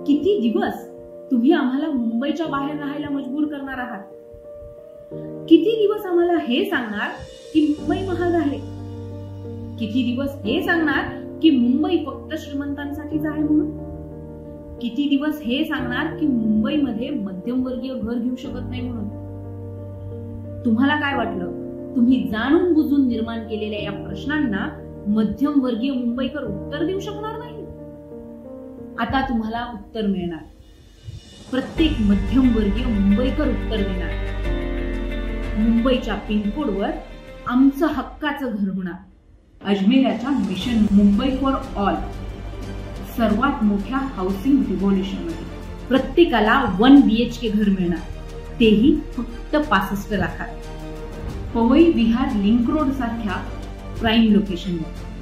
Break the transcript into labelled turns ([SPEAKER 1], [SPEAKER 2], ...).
[SPEAKER 1] किती दिवस तुम्ही आम्हाला मुंबईच्या बाहेर राहायला मजबूर करणार आहात? किती दिवस आम्हाला हे सांगणार की मुंबई महाग आहे? किती दिवस हे सांगणार की मुंबई फक्त श्रीमंतांसाठीच आहे म्हणून? किती दिवस हे सांगणार की मुंबईमध्ये मध्यमवर्गीय घर घेऊ शकत नाही म्हणून? तुम्हाला काय वाटलं? तुम्ही जाणून बुजून निर्माण केलेल्या या प्रश्नांना मध्यमवर्गीय मुंबईकर उत्तर देऊ शकणार नाही? आता तुम्हाला उत्तर मिळणार. प्रत्येक मध्यमवर्गीय मुंबईकर उत्तर देणार. मुंबईच्या पिनकोडवर आमचं हक्काचं घर होणार. अजमेराच्या मिशन मुंबई फॉर ऑल सर्वात मोठ्या हाऊसिंग रिव्होल्युशन मध्ये प्रत्येकाला 1 BHK घर मिळणार, तेही फक्त 65 लाखात. पवई विहार लिंक रोड सारख्या प्राईम लोकेशनवर.